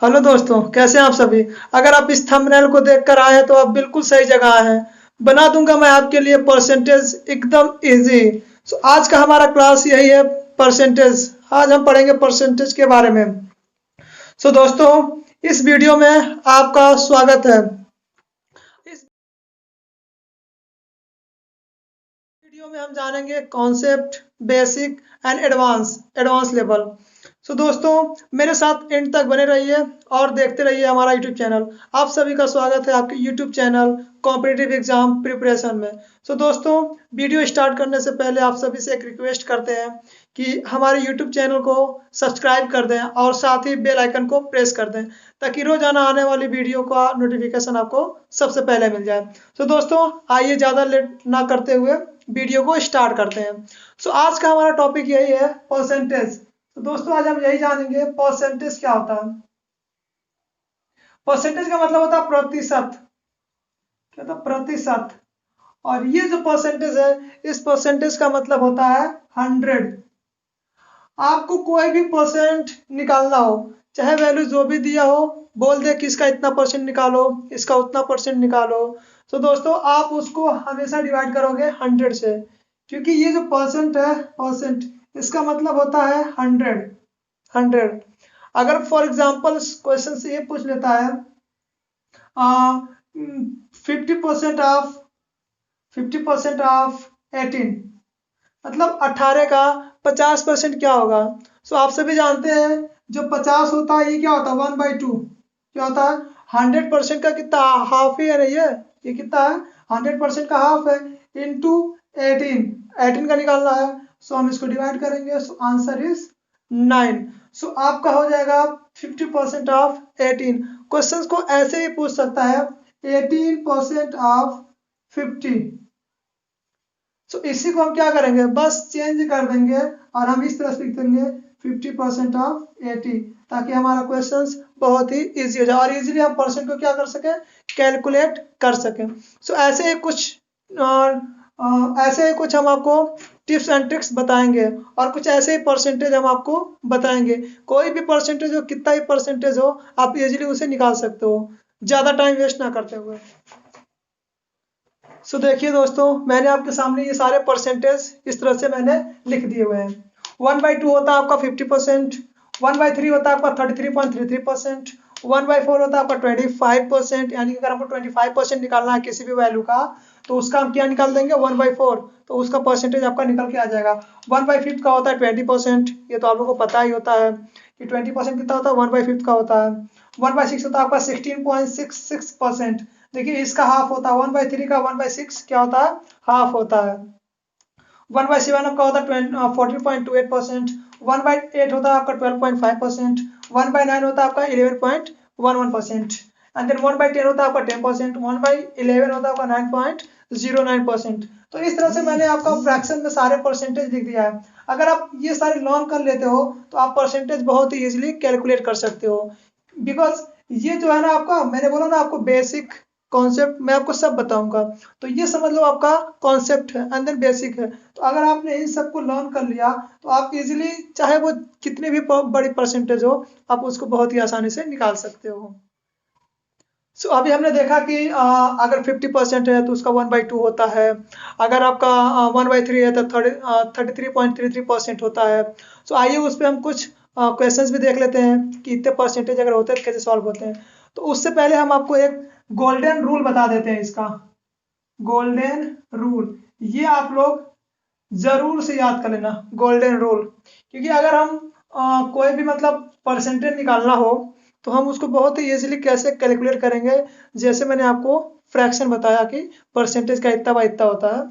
Hello दोस्तों, कैसे हैं आप सभी। अगर आप इस थंबनेल को देखकर आए हैं तो आप बिल्कुल सही जगह आए हैं। बना दूंगा मैं आपके लिए परसेंटेज एकदम इजी। सो आज का हमारा क्लास यही है, परसेंटेज। आज हम पढ़ेंगे परसेंटेज के बारे में। सो दोस्तों, इस वीडियो में आपका स्वागत है। इस वीडियो में हम जानेंगे concept, basic and advance advance level. So दोस्तों, मेरे साथ एंड तक बने रहिए और देखते रहिए हमारा यूट्यूब चैनल। आप सभी का स्वागत है आपके YouTube channel competitive exam preparation में। सो दोस्तों, वीडियो स्टार्ट करने से पहले आप सभी से एक रिक्वेस्ट करते हैं कि हमारे यूट्यूब चैनल को सब्सक्राइब कर दें और साथ ही बेल आइकन को प्रेस कर दें, ताकि रोजाना आने वाली वीडियो का नोटिफिकेशन आपको सबसे पहले मिल जाए। तो दोस्तों, आइए ज़्यादा लेट ना करते हुए वीडियो को स्टार्ट करते हैं। सो आज का हमारा टॉपिक यही है, परसेंटेज। तो दोस्तों, आज हम यही जानेंगे परसेंटेज क्या होता है। परसेंटेज का मतलब होता है प्रतिशत। क्या होता है? प्रतिशत। और ये जो परसेंटेज है, इस परसेंटेज का मतलब होता है 100। आपको कोई भी परसेंट निकालना हो, चाहे वैल्यू जो भी दिया हो, बोल दे कि इसका इतना परसेंट निकालो, इसका उतना परसेंट निकालो। तो दोस्तों, आप उसको हमेशा डिवाइड करोगे 100 से, क्योंकि ये जो परसेंट है, परसेंट, इसका मतलब होता है 100। अगर फॉर एग्जाम्पल क्वेश्चन से ये पूछ लेता है 50% ऑफ 18, मतलब 18 का 50% क्या होगा। सो आप सभी जानते हैं, जो 50 होता है ये क्या होता है, 1/2। क्या होता है, 100% का कितना हाफ ही है ना ये कितना है, 100% का हाफ है, इंटू 18 का निकालना है। सो हम इसको डिवाइड करेंगे, सो आंसर इज 9। सो आपका हो जाएगा 50% ऑफ 18। क्वेश्चंस को ऐसे ही पूछ सकता है, 18% ऑफ 50। सो इसी को हम क्या करेंगे, बस चेंज कर देंगे और हम इस तरह से लिख देंगे 50% ऑफ 80, ताकि हमारा क्वेश्चन बहुत ही इजी हो जाए और इजीली हम परसेंट को क्या कर सके, कैलकुलेट कर सके। सो ऐसे ही कुछ हम आपको टिप्स एंड ट्रिक्स बताएंगे और कुछ ऐसे ही परसेंटेज हम आपको बताएंगे। कोई भी परसेंटेज हो, कितना ही परसेंटेज हो, आप इजीली उसे निकाल सकते हो, ज्यादा टाइम वेस्ट ना करते हुए। सो देखिए दोस्तों, मैंने आपके सामने ये सारे परसेंटेज इस तरह से मैंने लिख दिए हुए हैं। 1/2 होता है आपका 50%, 1/3 होता है आपका 33.33%, 1/4 होता है आपका 25%। यानी कि अगर हमको 25% निकालना है किसी भी वैल्यू का, तो उसका हम क्या निकाल देंगे, 1/4, तो उसका परसेंटेज आपका निकल के आ जाएगा। 1/5 का होता है 20%, ये तो आप लोगों को पता ही होता है कि 20% कितना होता है, 1/5 का होता है। 1/6 होता है आपका 16.66%। देखिए, इसका हाफ होता है 1/3 का, 1/6 क्या होता है, हाफ होता है। 1/7 आपका होता है 14.28%, 1/8 होता है आपका 12.5%, 1/9 होता है आपका 11.11%, एंड देन 1/10 होता है आपका 10%, 1/11 होता है आपका 9.09%। तो इस तरह से मैंने आपका फ्रैक्शन में सारे परसेंटेज लिख दिया है। अगर आप ये सारे लॉन्ग कर लेते हो तो आप परसेंटेज बहुत ही इजीली कैलकुलेट कर सकते हो। बिकॉज ये जो है ना, आपका मैंने बोला ना, आपको बेसिक कॉन्सेप्ट मैं आपको सब बताऊंगा। तो ये समझ लो आपका कॉन्सेप्ट है, एंड देन बेसिक है। तो अगर आपने इन सबको लर्न कर लिया तो आप इजीली, चाहे वो कितनी भी बड़ी परसेंटेज हो, आप उसको बहुत ही आसानी से निकाल सकते हो। सो अभी हमने देखा कि अगर 50% है तो उसका 1/2 होता है। अगर आपका 1/3 है तो 33.33% होता है। सो आइए उस पर हम कुछ क्वेश्चंस भी देख लेते हैं कि इतने परसेंटेज अगर होते हैं तो कैसे सॉल्व होते हैं। तो उससे पहले हम आपको एक गोल्डन रूल बता देते हैं इसका। गोल्डन रूल, ये आप लोग जरूर से याद कर लेना, गोल्डन रूल। क्योंकि अगर हम कोई भी मतलब परसेंटेज निकालना हो, तो हम उसको बहुत ही इजीली कैसे कैलकुलेट करेंगे। जैसे मैंने आपको फ्रैक्शन बताया कि परसेंटेज का इतना बाई इतना होता है।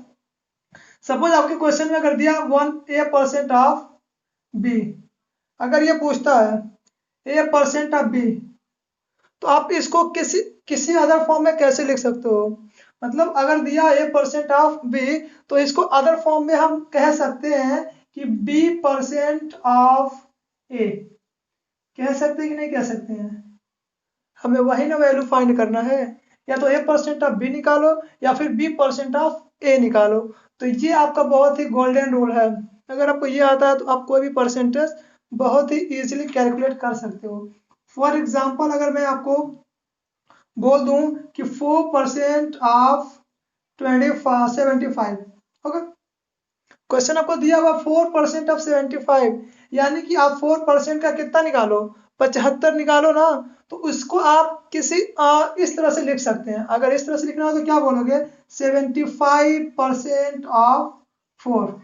सपोज आपके क्वेश्चन में अगर दिया 1% ऑफ बी, अगर ये पूछता है A% ऑफ बी, तो आप इसको किसी किसी अदर फॉर्म में कैसे लिख सकते हो। मतलब अगर दिया A% ऑफ बी, तो इसको अदर फॉर्म में हम कह सकते हैं कि B% ऑफ ए। कह सकते हैं कि नहीं कह सकते हैं, हमें वही ना वैल्यू फाइंड करना है। या तो A% ऑफ बी निकालो या फिर B% ऑफ ए निकालो। तो ये आपका बहुत ही गोल्डन रूल है। अगर आपको ये आता है तो आप कोई भी परसेंटेज बहुत ही इजीली कैलकुलेट कर सकते हो। फॉर एग्जाम्पल अगर मैं आपको बोल दूं कि 4% ऑफ 75, ओके, क्वेश्चन आपको दिया हुआ 4% ऑफ 75, यानी कि आप 4% का कितना निकालो, 75 निकालो ना, तो उसको आप किसी इस तरह से लिख सकते हैं। अगर इस तरह से लिखना हो तो क्या बोलोगे, 75% ऑफ 4,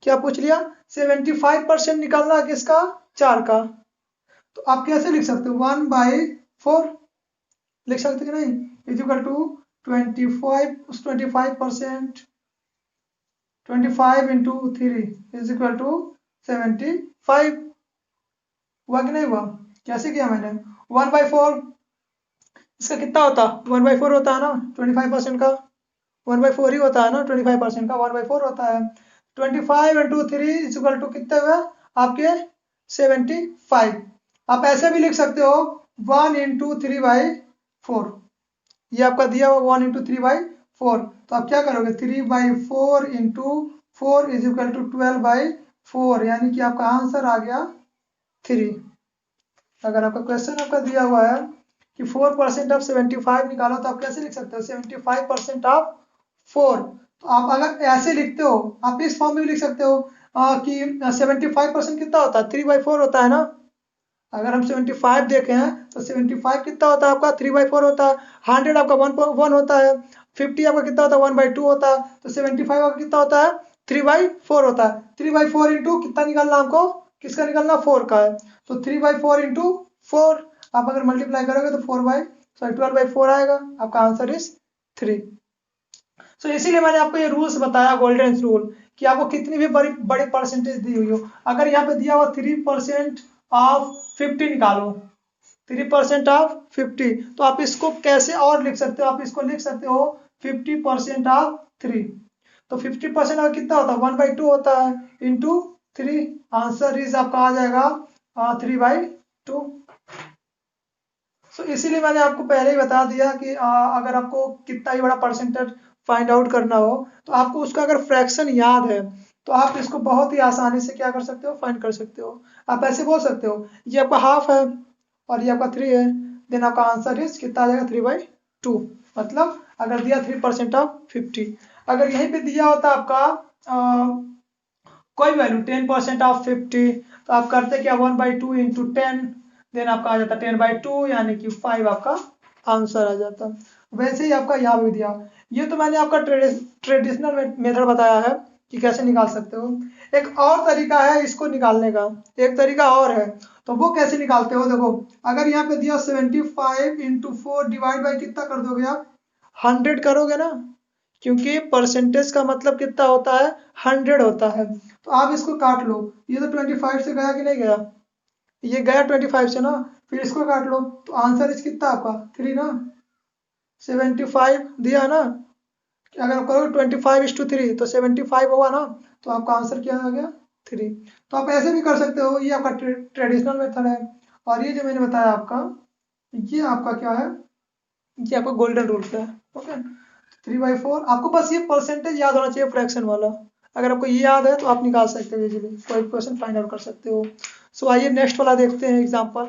क्या पूछ लिया, 75% निकालना किसका, 4 का, तो आप कैसे लिख सकते हो, 1/4 लिख सकते कि नहीं, is equal to 25%, 25 into 3 is equal to 75, हुआ कि नहीं हुआ, कैसे किया मैंने, 1/4, इसका कितना होता, 1/4 होता है ना 25% का, 1/4 ही होता है ना 25% का, 1/4 होता है, 25 इंटू 3 इज इक्वल टू कितने हुए आपके 75। आप ऐसे भी लिख सकते हो 1 इंटू 3/4, ये आपका दिया हुआ 1 इंटू 3/4, तो आप क्या करोगे 3/4 इंटू 4 इज इक्वल टू 12/4, यानी कि आपका आंसर आ गया 3। अगर आपका क्वेश्चन आपका दिया हुआ है कि 4% ऑफ 75 निकालो, तो आप कैसे लिख सकते हो, 75% ऑफ 4, तो आप अगर ऐसे लिखते हो, आप इस फॉर्म में भी लिख सकते हो कि 75% कितना होता है, 3/4 होता है ना। अगर हम 75 देखें हैं तो 75 कितना होता है आपका, 3/4 होता है, 100 आपका 1 होता है, 50 आपका कितना होता है, 1/2 होता है, तो 75 आपका कितना होता है, 3/4 होता है। 3/4 इंटू कितना निकालना हमको, किसका निकालना, 4 का है, तो 3/4 इंटू 4, आप अगर मल्टीप्लाई करोगे तो 12/4 आएगा, आपका आंसर इज 3। सो इसीलिए मैंने आपको ये रूल्स बताया, गोल्डन रूल, कि आपको कितनी भी बड़ी परसेंटेज दी हुई हो, अगर यहाँ पे दिया हुआ 3% ऑफ 50 निकालो, 3% ऑफ 50, तो आप इसको कैसे और लिख सकते हो, आप इसको लिख सकते हो 50% ऑफ 3, तो 50% का कितना होता है, 1/2 होता है, इंटू 3, आंसर इज आपका आ जाएगा 3/2। सो इसीलिए मैंने आपको पहले ही बता दिया कि अगर आपको कितना ही बड़ा परसेंटेज फाइंड आउट करना हो, तो आपको उसका अगर फ्रैक्शन याद है, तो आप इसको बहुत ही आसानी से क्या कर सकते हो, फाइंड कर सकते हो। आप ऐसे बोल सकते हो ये आपका हाफ है और ये आपका 3 है, देन आपका आंसर इज कितना आ जाएगा, 3/2, मतलब अगर दिया 3% ऑफ 50, अगर यहीं पे दिया होता आपका कोई वैल्यू 10% ऑफ 50, तो आप करते क्या, 1/2 इंटू 10, देन आपका आ जाता 10/2, यानी कि 5 आपका आंसर आ जाता। वैसे ही आपका यहाँ भी दिया, ये तो मैंने आपका ट्रेडिशनल मेथड बताया है कि कैसे निकाल सकते हो। एक और तरीका है इसको निकालने का, एक तरीका और है, तो वो कैसे निकालते हो, देखो अगर यहाँ पे दिया 75 इंटू 4 डिवाइड बाई कितना कर दोगे आप, 100 करोगे ना, क्योंकि परसेंटेज का मतलब कितना होता है, 100 होता है, तो आप इसको काट लो, ये तो 25 से गया कि नहीं गया, ये गया 25 से ना, फिर इसको काट लो, तो आंसर इस कितना आपका 3 ना, 75 दिया ना, अगर आप करोगे 25:3 तो 75 होगा ना, तो आपका आंसर क्या आ गया, 3। तो आप ऐसे भी कर सकते हो, ये आपका ट्रेडिशनल मेथड है, और ये जो मैंने बताया आपका, ये आपका क्या है, ये आपका गोल्डन रूल है, ओके। 3/4, आपको बस ये परसेंटेज याद होना चाहिए फ्रैक्शन वाला, अगर आपको ये याद है तो आप निकाल सकते हो इजीली, कोई क्वेश्चन फाइंड आउट कर सकते हो। सो आइए नेक्स्ट वाला देखते हैं एग्जांपल।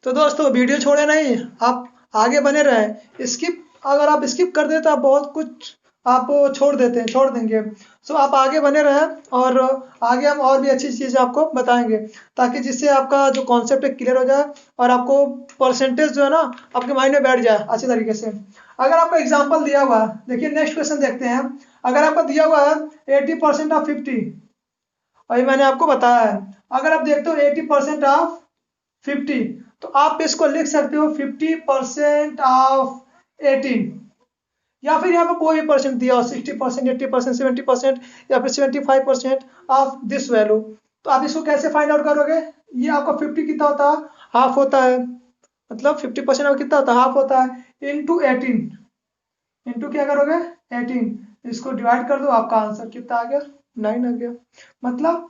तो दोस्तों वीडियो छोड़े नहीं, आप आगे बने रहे, स्किप अगर आप स्किप कर दे तो आप बहुत कुछ आप छोड़ देंगे। सो आप आगे बने रहे, और आगे हम और भी अच्छी चीज़ें आपको बताएंगे, ताकि जिससे आपका जो कॉन्सेप्ट है क्लियर हो जाए, और आपको परसेंटेज जो है ना आपके माइंड में बैठ जाए अच्छी तरीके से। अगर आपको एग्जाम्पल दिया हुआ है, देखिए नेक्स्ट क्वेश्चन देखते हैं। अगर आपको दिया हुआ है 80% ऑफ 50, और ये मैंने आपको बताया है, अगर आप देखते हो 80% ऑफ 50, तो आप इसको लिख सकते हो 50% ऑफ 18, या फिर यहाँ पे कोई भी परसेंट दिया हो, 60%, 80%, 70%, या फिर 75% ऑफ दिस वैल्यू, तो आप इसको कैसे फाइंड आउट करोगे, ये आपका 50 कितना होता है, हाफ होता है, मतलब 50% ऑफ कितना होता है, हाफ होता है, इंटू 18, इंटू क्या करोगे 18, इसको डिवाइड कर दो, आपका आंसर कितना आ गया, 9 आ गया। मतलब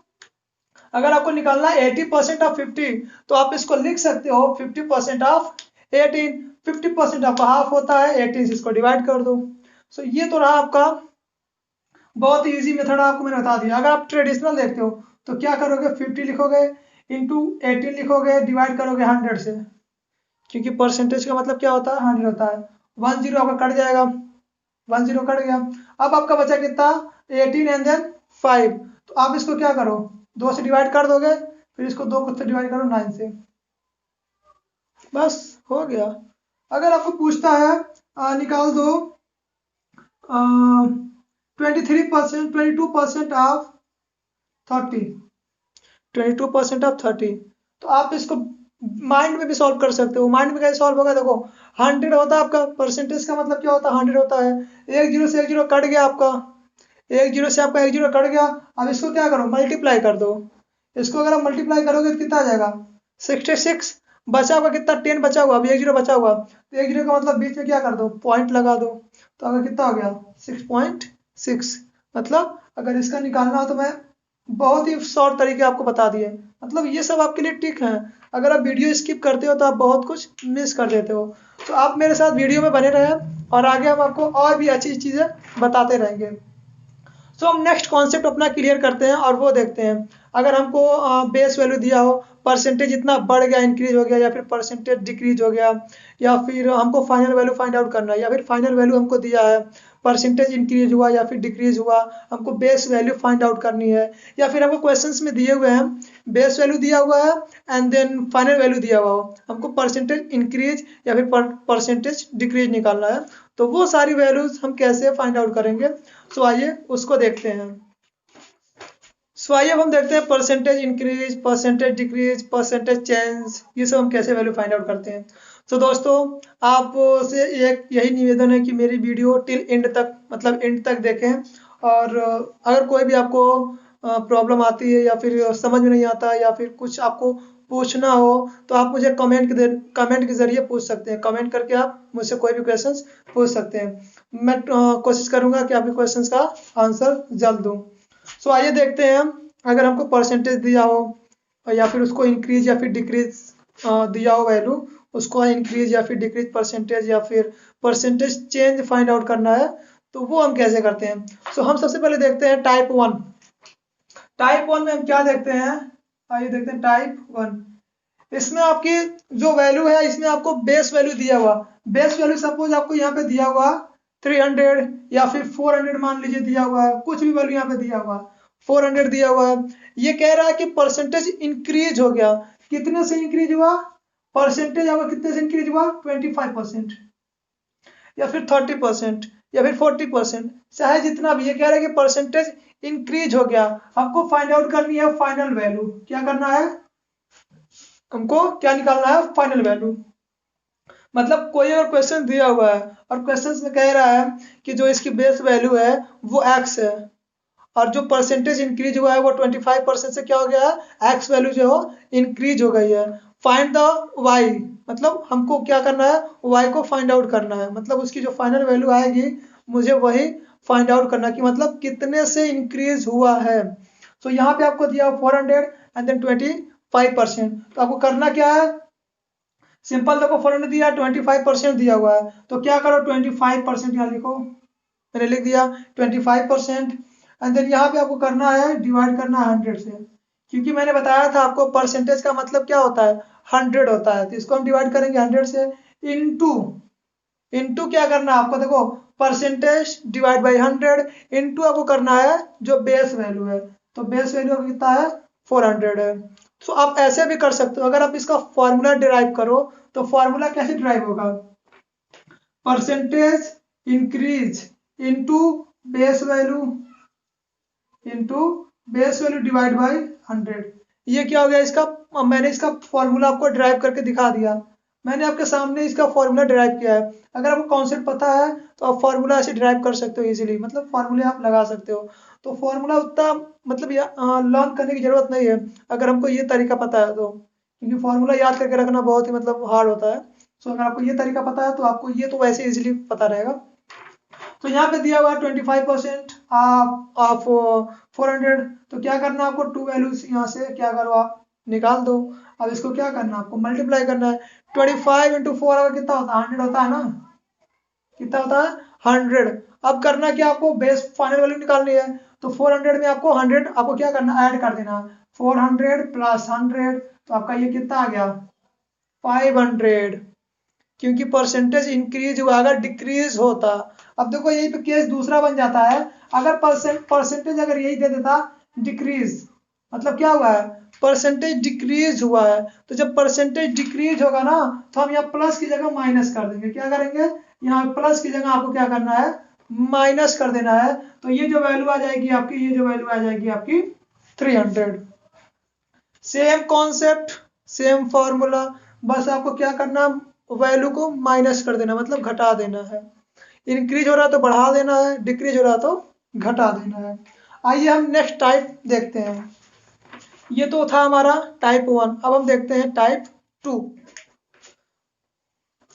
अगर आपको निकालना है 80% ऑफ 50, तो आप इसको लिख सकते हो 50% ऑफ 18, 50% आपका हाफ होता है, 18 से इसको डिवाइड कर दो। सो ये तो रहा आपका बहुत ही इजी मेथड, आपको मैंने बता दिया। अगर आप ट्रेडिशनल देखते हो तो क्या करोगे, 50 लिखोगे, इंटू 18 लिखोगे, डिवाइड करोगे 100 से, क्योंकि परसेंटेज का मतलब क्या होता है 100 होता है। 1 0 आपका कट जाएगा, 1 0 कट गया। अब आपका बचा कितना 18 एंड देन 5। तो आप इसको क्या करो 2 से डिवाइड कर दोगे, फिर इसको 2 से डिवाइड करो 9 से, बस हो गया। अगर आपको पूछता है निकाल दो 23%, 22% ऑफ 30, 22% ऑफ 30, तो आप इसको माइंड में भी सॉल्व कर सकते हो। माइंड में कैसे सॉल्व होगा, देखो 100 होता है आपका, परसेंटेज का मतलब क्या होता है 100 होता है। एक जीरो से एक जीरो कट गया आपका, एक जीरो से आपका एक जीरो कट गया। अब इसको क्या करो मल्टीप्लाई कर दो, इसको अगर आप मल्टीप्लाई करोगे तो कितना आ जाएगा 66। बचा हुआ कितना 10 बचा हुआ, अभी एक जीरो बचा हुआ, तो एक जीरो का मतलब बीच में क्या कर दो पॉइंट लगा दो, तो अगर कितना हो गया 6.6। मतलब अगर इसका निकालना हो तो मैं बहुत ही शॉर्ट तरीके आपको बता दिए, मतलब ये सब आपके लिए टिक है। अगर आप वीडियो स्किप करते हो तो आप बहुत कुछ मिस कर देते हो। तो आप मेरे साथ वीडियो में बने रहें और आगे हम आपको और भी अच्छी चीज़ें बताते रहेंगे। सो हम नेक्स्ट कॉन्सेप्ट अपना क्लियर करते हैं और वो देखते हैं। अगर हमको बेस वैल्यू दिया हो, परसेंटेज इतना बढ़ गया इंक्रीज हो गया, या फिर परसेंटेज डिक्रीज हो गया, या फिर हमको फाइनल वैल्यू फाइंड आउट करना है, या फिर फाइनल वैल्यू हमको दिया है परसेंटेज इंक्रीज हुआ या फिर डिक्रीज हुआ, हमको बेस वैल्यू फाइंड आउट करनी है। या फिर हमको क्वेश्चंस में दिए हुए हैं बेस वैल्यू दिया हुआ है एंड देन फाइनल वैल्यू दिया हुआ हो, हमको परसेंटेज इंक्रीज या फिर परसेंटेज डिक्रीज निकालना है। तो वो सारी वैल्यूज हम कैसे फाइंड आउट करेंगे, सो आइए उसको देखते हैं। सो आइए अब हम देखते हैं percentage increase, percentage decrease, percentage change, ये सब हम कैसे वैल्यू फाइंड आउट करते हैं। सो दोस्तों आपसे एक यही निवेदन है कि मेरी वीडियो टिल एंड तक मतलब एंड तक देखें, और अगर कोई भी आपको प्रॉब्लम आती है या फिर समझ में नहीं आता या फिर कुछ आपको पूछना हो तो आप मुझे कमेंट के जरिए पूछ सकते हैं। कमेंट करके आप मुझसे कोई भी क्वेश्चंस पूछ सकते हैं। मैं कोशिश करूंगा कि आपके क्वेश्चंस का आंसर जल्द दूं। सो आइए देखते हैं हम, अगर हमको परसेंटेज दिया हो या फिर उसको इंक्रीज या फिर डिक्रीज दिया हो वैल्यू, उसको इंक्रीज या फिर डिक्रीज परसेंटेज या फिर परसेंटेज चेंज फाइंड आउट करना है, तो वो हम कैसे करते हैं। सो हम सबसे पहले देखते हैं टाइप 1। टाइप 1 में हम क्या देखते हैं, आइए देखते हैं टाइप 1। इसमें आपकी जो वैल्यू है इसमें आपको बेस वैल्यू दिया हुआ, बेस वैल्यू सपोज आपको यहाँ पे दिया हुआ 300 या फिर 400 मान लीजिए दिया हुआ है, कुछ भी वैल्यू यहाँ पे दिया हुआ 400 दिया हुआ है। ये कह रहा है कि परसेंटेज इंक्रीज हो गया, कितने से इंक्रीज हुआ, परसेंटेज आपका कितने से इंक्रीज हुआ 25% या फिर 30% या फिर 40%, चाहे जितना भी। ये कह रहा है कि परसेंटेज इंक्रीज हो गया, हमको फाइंड आउट करनी है फाइनल वैल्यू। क्या करना है, हमको क्या निकालना है फाइनल वैल्यू। मतलब कोई अगर क्वेश्चन दिया हुआ है और क्वेश्चन में कह रहा है कि जो इसकी बेस वैल्यू है वो x है, और जो परसेंटेज इंक्रीज हुआ है वो 25% से क्या हो गया है x वैल्यू जो है इंक्रीज हो गई है। फाइंड द y, मतलब हमको क्या करना है y को फाइंड आउट करना है, मतलब उसकी जो फाइनल वैल्यू आएगी मुझे वही फाइंड आउट करना कि मतलब कितने से इंक्रीज हुआ है। तो यहाँ पे आपको दिया 400 एंड देन 25%, तो आपको करना क्या है, सिंपल देखो 400 दिया 25% दिया हुआ है, तो क्या करो 25% यहाँ लिखो, मैंने लिख दिया 25%। एंड देन यहाँ पे आपको करना है डिवाइड करना है 100 से, क्योंकि मैंने बताया था आपको परसेंटेज का मतलब क्या होता है 100 होता है, तो इसको हम डिवाइड करेंगे 100 से। इनटू इनटू क्या करना है आपको, देखो परसेंटेज डिवाइड बाई 100 इनटू आपको करना है जो बेस वैल्यू है, तो बेस वैल्यू कितना है 400 है। तो आप ऐसे भी कर सकते हो, अगर आप इसका फॉर्मूला डिराइव करो तो फॉर्मूला कैसे डिराइव होगा, percentage increase into base value into base value divide by 100। ये क्या हो गया इसका, मैंने इसका फॉर्मूला आपको ड्राइव करके दिखा दिया, मैंने आपके सामने इसका फॉर्मूला ड्राइव किया है। अगर आपको कॉन्सेप्ट पता है तो आप फॉर्मूला ऐसे ड्राइव कर सकते हो इजीली, मतलब फॉर्मूले आप लगा सकते हो। तो फॉर्मूला उतना मतलब लर्न करने की जरूरत नहीं है अगर हमको ये तरीका पता है तो, क्योंकि फॉर्मूला याद करके रखना बहुत ही मतलब हार्ड होता है। सो अगर आपको ये तरीका पता है तो आपको ये तो वैसे इजीली पता रहेगा। तो यहाँ पे दिया हुआ है 25% ऑफ 400, तो क्या करना है आपको टू वैल्यूज यहाँ से क्या करो आप निकाल दो। अब इसको क्या करना है आपको मल्टीप्लाई करना है, 25 इंटू 4 अगर कितना होता है 100 होता है ना, कितना होता है 100। अब करना क्या आपको बेस फाइनल वैल्यू निकालनी है, तो 400 में आपको 100 आपको क्या करना ऐड कर देना, 400 प्लस 100, तो आपका ये कितना आ गया 500, क्योंकि परसेंटेज इंक्रीज हुआ, अगर डिक्रीज होता। अब देखो यही पे केस दूसरा बन जाता है, अगर परसेंटेज अगर यही दे देता डिक्रीज, मतलब क्या हुआ है परसेंटेज डिक्रीज हुआ है। तो जब परसेंटेज डिक्रीज होगा ना, तो हम यहाँ प्लस की जगह माइनस कर देंगे। क्या करेंगे, यहाँ प्लस की जगह आपको क्या करना है माइनस कर देना है। तो ये जो वैल्यू आ जाएगी आपकी, ये जो वैल्यू आ जाएगी आपकी 300। सेम कॉन्सेप्ट, सेम फॉर्मूला, बस आपको क्या करना वैल्यू को माइनस कर देना, मतलब घटा देना है। इंक्रीज हो रहा तो बढ़ा देना है, डिक्रीज हो रहा तो घटा देना है। आइए हम नेक्स्ट टाइप देखते हैं। ये तो था हमारा टाइप 1, अब हम देखते हैं टाइप 2।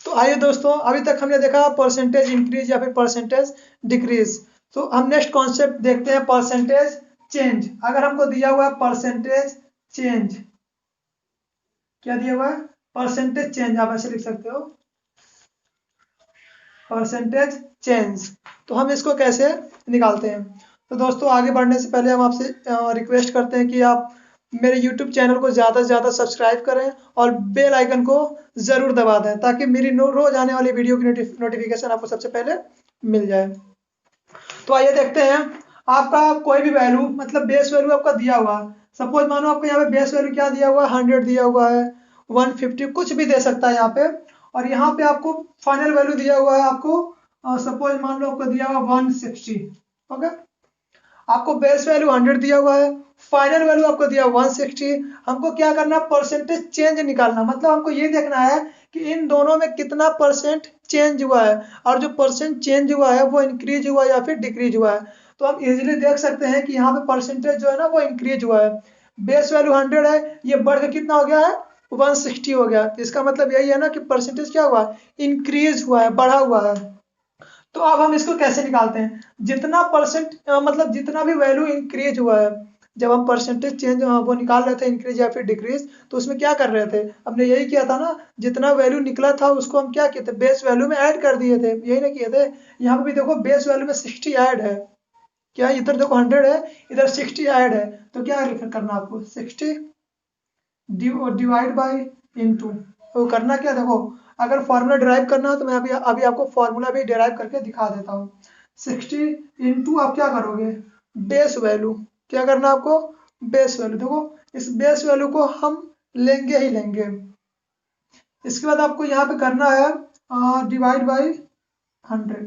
तो आइए दोस्तों, अभी तक हमने देखा परसेंटेज इंक्रीज या फिर परसेंटेज डिक्रीज। तो हम नेक्स्ट कॉन्सेप्ट देखते हैं परसेंटेज चेंज। अगर हमको दिया हुआ है परसेंटेज चेंज, क्या दिया हुआ है परसेंटेज चेंज, आप ऐसे लिख सकते हो परसेंटेज चेंज। तो हम इसको कैसे निकालते हैं। तो दोस्तों आगे बढ़ने से पहले हम आपसे रिक्वेस्ट करते हैं कि आप मेरे YouTube चैनल को ज़्यादा से ज़्यादा सब्सक्राइब करें और बेल आइकन को ज़रूर दबा दें, ताकि मेरी रोज आने वाली वीडियो की नोटिफिकेशन आपको सबसे पहले मिल जाए। तो आइए देखते हैं, आपका कोई भी वैल्यू, मतलब बेस वैल्यू आपका दिया हुआ, सपोज मानो आपको यहाँ पे बेस वैल्यू क्या दिया हुआ है 100 दिया हुआ है, 150 कुछ भी दे सकता है यहाँ पे। और यहाँ पे आपको फाइनल वैल्यू दिया हुआ है, आपको सपोज मान लो आपको दिया हुआ 160। ओके, आपको बेस वैल्यू 100 दिया हुआ है, फाइनल वैल्यू आपको दिया 160। हमको क्या करना परसेंटेज चेंज निकालना, मतलब हमको ये देखना है कि इन दोनों में कितना परसेंट चेंज हुआ है, और जो परसेंट चेंज हुआ है वो इंक्रीज हुआ या फिर डिक्रीज हुआ है। तो हम इजीली देख सकते हैं कि यहाँ पे परसेंटेज जो है ना वो इंक्रीज हुआ है। बेस वैल्यू 100 है, ये बढ़ के कितना हो गया है 160 हो गया। तो इसका मतलब यही है ना कि परसेंटेज क्या हुआ इंक्रीज हुआ है, बढ़ा हुआ है। तो अब हम इसको कैसे निकालते हैं, जितना परसेंट मतलब जितना भी वैल्यू इंक्रीज हुआ है, जब हम परसेंटेज चेंज वो निकाल रहे थे इंक्रीज या फिर डिक्रीज, तो उसमें क्या कर रहे थे हमने यही किया था ना, जितना वैल्यू निकला था उसको हम क्या किए थे बेस वैल्यू में ऐड कर दिए थे, यही ना किए थे। यहाँ पे भी देखो बेस वैल्यू में 60 ऐड है, क्या इधर देखो 100 है, इधर 60 ऐड है। तो क्या करना आपको 60 डिवाइड बाई इंटू, तो करना क्या देखो, अगर फॉर्मूला डिराइव करना है तो मैं अभी आपको फॉर्मूला भी डिराइव करके दिखा देता हूँ। 60 इंटू आप क्या करोगे बेस वैल्यू, क्या करना आपको बेस वैल्यू, देखो इस बेस वैल्यू को हम लेंगे ही लेंगे। इसके बाद आपको यहाँ पे करना है डिवाइड बाई 100।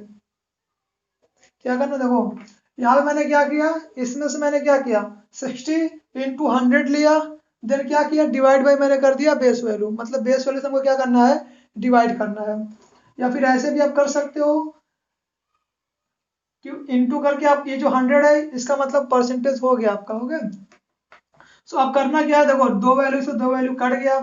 क्या करना देखो, यहाँ पे मैंने क्या किया, इसमें से मैंने क्या किया 60 इंटू 100 लिया, देन क्या किया डिवाइड बाई मैंने कर दिया बेस वैल्यू, मतलब बेस वैल्यू से हमको क्या करना है डिवाइड करना है। या फिर ऐसे भी आप कर सकते हो कि इंटू करके आप ये जो 100 है इसका मतलब परसेंटेज हो गया आपका, हो गया। सो अब करना क्या है देखो, दो वैल्यू से दो वैल्यू कट गया,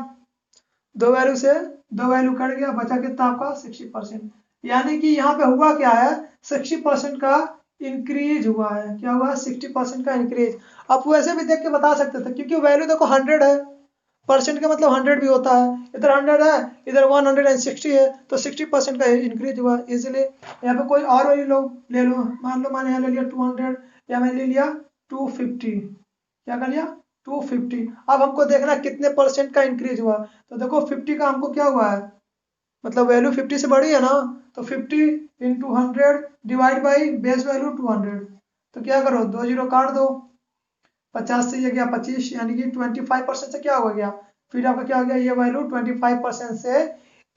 दो वैल्यू से दो वैल्यू कट गया, बचा कितना आपका 60%। यानी कि यहाँ पे हुआ क्या है 60% का इंक्रीज हुआ है, क्या हुआ 60% का इंक्रीज। आप वैसे भी देख के बता सकते थे, क्योंकि वैल्यू देखो 100 है, परसेंट का मतलब 100 भी होता है, इधर 100 है इधर 160 है, तो 60% का इंक्रीज हुआ इजीली। यहाँ पे कोई और वैल्यू लो ले लो, मान लो मैंने यहाँ ले लिया 200 या मैंने ले लिया 250, क्या कर लिया 250। अब हमको देखना कितने परसेंट का इंक्रीज हुआ, तो देखो 50 का हमको क्या हुआ है, मतलब वैल्यू 50 से बड़ी है ना, तो 50 into 100 divide by base value 200। तो क्या करो दो जीरो काट दो, 50 से ये गया 25, यानी कि 25% से क्या हो गया, फिर आपका क्या हो गया ये वैल्यू 25% से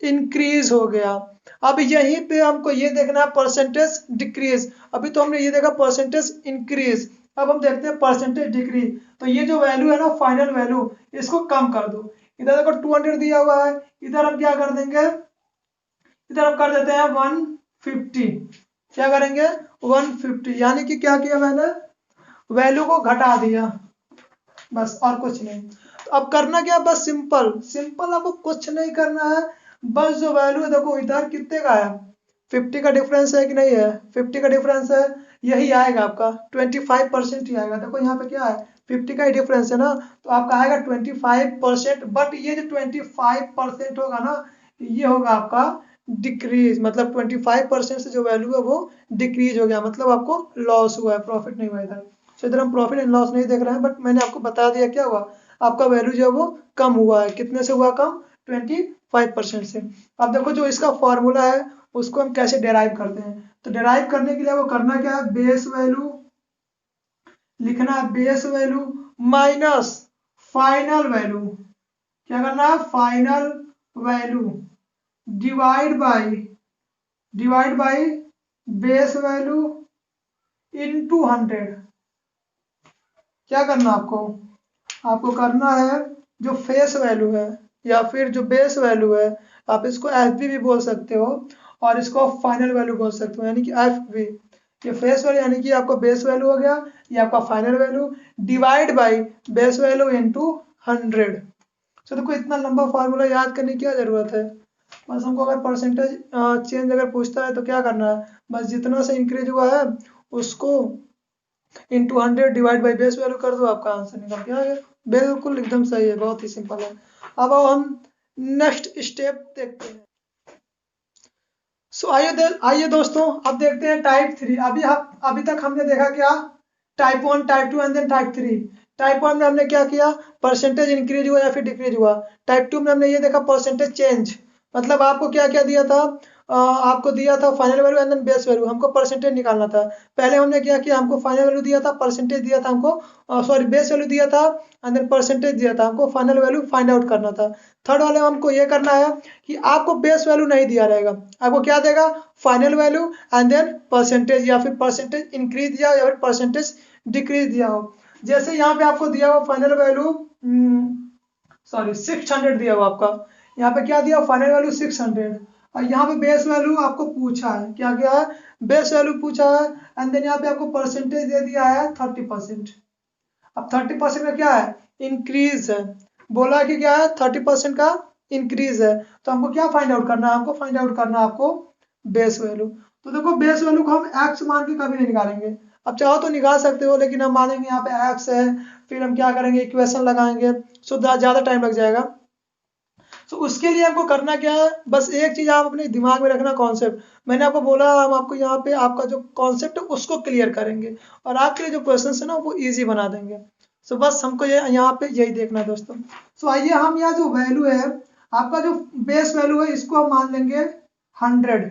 इंक्रीज हो गया। अब यहीं पे हमको ये देखना है परसेंटेज डिक्रीज, अभी तो हमने ये देखा परसेंटेज इंक्रीज, अब हम देखते हैं परसेंटेज डिक्रीज। तो ये जो वैल्यू है ना फाइनल वैल्यू, इसको कम कर दो। इधर देखो 200 दिया हुआ है, इधर हम क्या कर देंगे, इधर हम कर देते हैं 150, क्या करेंगे 150, यानी कि क्या किया मैंने वैल्यू को घटा दिया, बस और कुछ नहीं। तो अब करना क्या, बस सिंपल सिंपल, आपको कुछ नहीं करना है, बस जो वैल्यू है देखो इधर कितने का है 50 का डिफरेंस है कि नहीं है, 50 का डिफरेंस है, यही आएगा आपका 25% ही आएगा। देखो यहाँ पे क्या है 50 का ही डिफरेंस है ना, तो आपका आएगा 25%। बट ये जो 25% होगा ना, ये होगा आपका डिक्रीज, मतलब 25% से जो वैल्यू है वो डिक्रीज हो गया, मतलब आपको लॉस हुआ है, प्रॉफिट नहीं हुआ इधर। सो इधर हम प्रॉफिट एंड लॉस नहीं देख रहे हैं, बट मैंने आपको बता दिया क्या हुआ, आपका वैल्यू जो है वो कम हुआ है। कितने से हुआ कम? 25% से। अब देखो जो इसका फॉर्मूला है उसको हम कैसे डिराइव करते हैं। तो डिराइव करने के लिए वो करना क्या है, बेस वैल्यू लिखना है, base value minus final value. क्या करना है, final value divide by base value into 100। क्या करना आपको करना है जो फेस वैल्यू है या फिर जो बेस वैल्यू है, आप इसको एफ भी बोल सकते हो और इसको फाइनल वैल्यू बोल सकते हो, यानी कि एफ भी। ये फेस वैल्यू यानी कि आपका बेस वैल्यू हो गया, ये आपका final value divide by base value into 100। तो देखो इतना लंबा फार्मूला याद करने की क्या जरूरत है, बस हमको अगर परसेंटेज चेंज अगर पूछता है तो क्या करना है, बस जितना से इंक्रीज हुआ है उसको into 100 divide by base value कर दो, आपका आंसर निकल के आ गया। बिल्कुल एकदम सही है, बहुत ही सिंपल है। अब हम नेक्स्ट स्टेप देखते हैं। सो आइए दोस्तों, अब देखते हैं टाइप 3। अभी तक हमने देखा क्या, type 1, type 2 and then type 3। Type 1 में हमने क्या किया, परसेंटेज इंक्रीज हुआ या फिर डिक्रीज हुआ। टाइप 2 में हमने ये देखा परसेंटेज चेंज, मतलब आपको क्या क्या दिया था, आपको दिया था final value and then base value, हमको परसेंटेज निकालना था। पहले हमने क्या किया, हमको फाइनल वैल्यू दिया था, परसेंटेज दिया था हमको, सॉरी बेस वैल्यू दिया था एंड देन परसेंटेज दिया था, हमको फाइनल वैल्यू फाइंड आउट करना था। थर्ड वाले में हमको ये करना है कि आपको बेस वैल्यू नहीं दिया रहेगा, आपको क्या देगा, final value and then percentage, या फिर परसेंटेज इंक्रीज दिया हो या फिर परसेंटेज डिक्रीज दिया हो। जैसे यहाँ पे आपको दिया हुआ फाइनल वैल्यू सॉरी 600 दिया हुआ आपका, यहाँ पे क्या दिया फाइनल वैल्यू 600, और यहाँ पे बेस वैल्यू आपको पूछा है, क्या क्या है, बेस वैल्यू पूछा है एंड देन यहाँ पे आपको परसेंटेज दे दिया है 30%। अब 30% का क्या है, इंक्रीज है, बोला कि क्या है 30% का इंक्रीज है, तो हमको क्या फाइंड आउट करना है, हमको फाइंड आउट करना है आपको बेस वैल्यू। तो देखो बेस वैल्यू को हम एक्स मान के कभी नहीं निकालेंगे, अब चाहो तो निकाल सकते हो लेकिन हम मानेंगे यहाँ पे एक्स है, फिर हम क्या करेंगे इक्वेशन लगाएंगे, सो ज्यादा टाइम लग जाएगा। तो उसके लिए आपको करना क्या है, बस एक चीज आप अपने दिमाग में रखना, कॉन्सेप्ट। मैंने आपको बोला हम आपको यहाँ पे आपका जो कॉन्सेप्ट है उसको क्लियर करेंगे और आपके लिए जो क्वेश्चन है ना वो इजी बना देंगे। सो बस हमको ये यहाँ पे यही देखना है दोस्तों। सो आइए हम यहाँ जो वैल्यू है, आपका जो बेस वैल्यू है इसको हम मान लेंगे 100।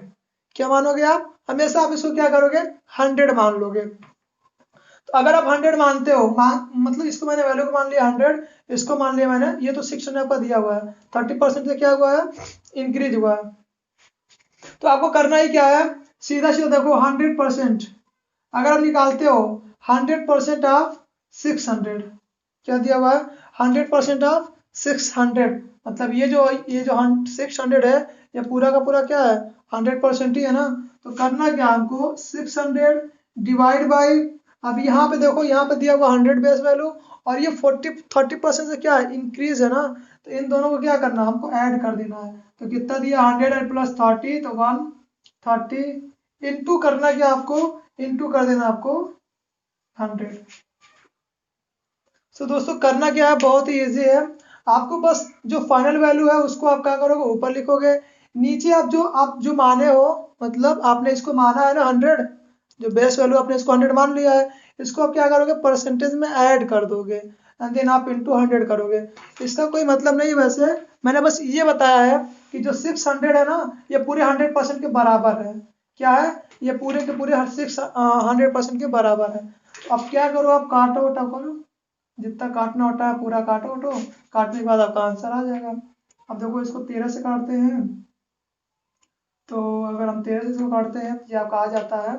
क्या मानोगे आप, हमेशा आप इसको क्या करोगे, 100 मान लोगे। तो अगर आप 100 मानते हो, मतलब इसको मैंने वैल्यू को मान लिया 100, इसको मान लिया मैंने, ये तो 600 का दिया हुआ है, 30% से क्या हुआ है, इंक्रीज हुआ है। तो आपको करना ही क्या है, सीधा सीधा देखो 100% अगर आप निकालते हो 100% ऑफ 600, क्या दिया हुआ है, 100% ऑफ 600, मतलब ये जो 600 है ये पूरा का पूरा क्या है, 100% ही है ना। तो करना क्या हमको, 600 डिवाइड बाई, अब यहाँ पे देखो यहाँ पे दिया हुआ 100 बेस वैल्यू और ये 30% से क्या है, इंक्रीज है ना, तो इन दोनों को क्या करना, हमको ऐड कर देना है। तो कितना दिया 100 एंड प्लस 30, तो 130 इंटू करना क्या आपको, इंटू कर देना आपको 100। तो दोस्तों करना क्या है, बहुत ही इजी है, आपको बस जो फाइनल वैल्यू है उसको आप क्या करोगे, ऊपर लिखोगे, नीचे आप जो माने हो, मतलब आपने इसको माना है ना 100, जो बेस वैल्यू आपने इसको 100 मान लिया है, इसको आप क्या करोगे, परसेंटेज में ऐड कर दोगे एंड देन आप इंटू 100 करोगे। इसका कोई मतलब नहीं, वैसे मैंने बस ये बताया है कि जो 600 है ना ये पूरे 100% के बराबर है, क्या है, ये पूरे के पूरे 100% के बराबर है। अब क्या करो, आप काटो उठा करो, जितना काटना होता है पूरा काटो उठो, काटने के बाद आपका आंसर आ जाएगा। अब देखो इसको 13 से काटते हैं, तो अगर हम 13 से इसको काटते हैं तो ये आपका आ जाता है,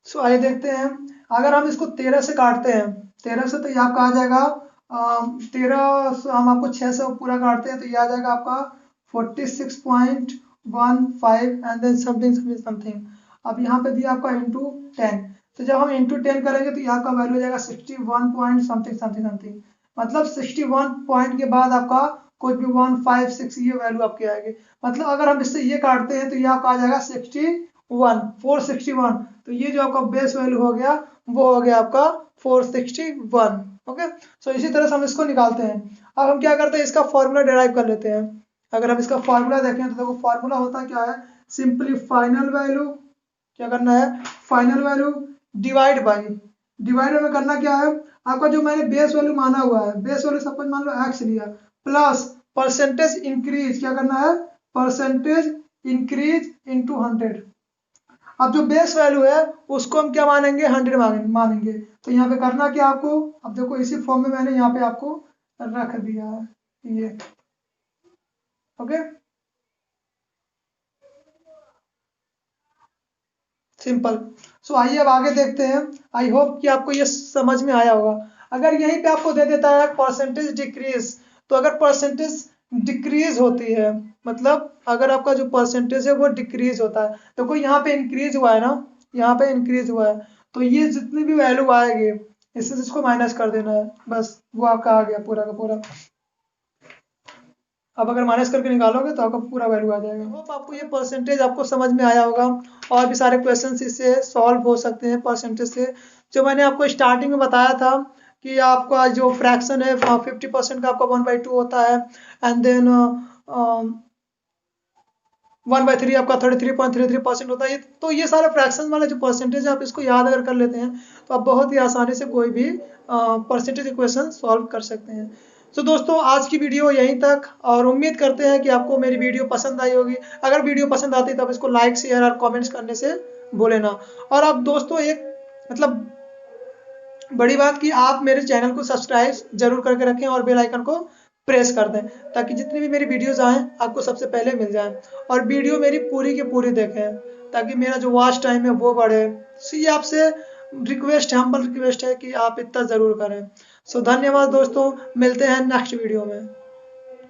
सो आइए देखते हैं, अगर हम इसको 13 से काटते हैं, 13 से तो ये आपका आ जाएगा 13, हम आपको 6 से पूरा काटते हैं तो ये आ जाएगा आपका 46.15 and then something something something. अब यहाँ पे दिया आपका इंटू 10, तो जब हम इंटू 10 करेंगे तो यहाँ का वैल्यू हो जाएगा 61 पॉइंट समथिंग समथिंग समथिंग, मतलब 61 पॉइंट के बाद आपका कोई भी 156 ये वैल्यू आपकी आएगी। मतलब अगर हम इससे ये काटते हैं तो ये आपका आ जाएगा 461, तो ये जो आपका बेस वैल्यू हो गया वो हो गया आपका 461। ओके, सो इसी तरह से हम इसको निकालते हैं। अब हम क्या करते हैं, इसका फॉर्मूला डिराइव कर लेते हैं। अगर हम इसका फॉर्मूला देखें तो देखो फॉर्मूला होता क्या है, सिंपली फाइनल वैल्यू, क्या करना है, फाइनल वैल्यू डिवाइड में करना क्या है आपका, जो मैंने बेस वैल्यू माना हुआ है, बेस वैल्यू सपोज मान लो x लिया, प्लस परसेंटेज इंक्रीज, क्या करना है, परसेंटेज इंक्रीज इनटू 100। अब जो बेस वैल्यू है उसको हम क्या मानेंगे, 100 मानेंगे। तो यहाँ पे करना क्या आपको, अब देखो इसी फॉर्म में मैंने यहाँ पे आपको रख दिया है ये, ओके सिंपल। सो आइए अब आगे देखते हैं। आई होप कि आपको ये समझ में आया होगा। अगर यहीं पे आपको दे देता है परसेंटेज डिक्रीज, तो अगर परसेंटेज डिक्रीज होती है, मतलब अगर आपका जो परसेंटेज है वो डिक्रीज होता है, तो कोई यहाँ पे इंक्रीज हुआ है ना, यहाँ पे इंक्रीज हुआ है, तो ये जितनी भी वैल्यू आएगी इससे इसको माइनस कर देना है, बस वो आपका आ गया पूरा का पूरा। अब अगर माइनस करके निकालोगे तो आपका पूरा वैल्यू आ जाएगा। होप आपको ये परसेंटेज आपको समझ में आया होगा, और भी सारे क्वेश्चन इससे सॉल्व हो सकते हैं परसेंटेज से। जो मैंने आपको स्टार्टिंग में बताया था कि आपका जो फ्रैक्शन है 50% का आपका 1/2 होता है, एंड देन 1/3 आपका 33.33% होता है। तो ये सारे फ्रैक्शन वाले जो परसेंटेज है आप इसको याद अगर कर लेते हैं तो आप बहुत ही आसानी से कोई भी परसेंटेज इक्वेशन सॉल्व कर सकते हैं। तो दोस्तों आज की वीडियो यहीं तक, और उम्मीद करते हैं कि आपको मेरी वीडियो पसंद आई होगी। अगर वीडियो पसंद आती है तो आप इसको लाइक शेयर और कमेंट्स करने से भूलें ना। और आप दोस्तों एक मतलब बड़ी बात कि आप मेरे चैनल को सब्सक्राइब जरूर करके रखें और बेल आइकन को प्रेस कर दें, ताकि जितनी भी मेरी वीडियोस आएँ आपको सबसे पहले मिल जाएं, और वीडियो मेरी पूरी की पूरी देखें ताकि मेरा जो वॉच टाइम है वो बढ़े। सो ये आपसे रिक्वेस्ट है, हम्बल रिक्वेस्ट है कि आप इतना ज़रूर करें। सो धन्यवाद दोस्तों, मिलते हैं नेक्स्ट वीडियो में।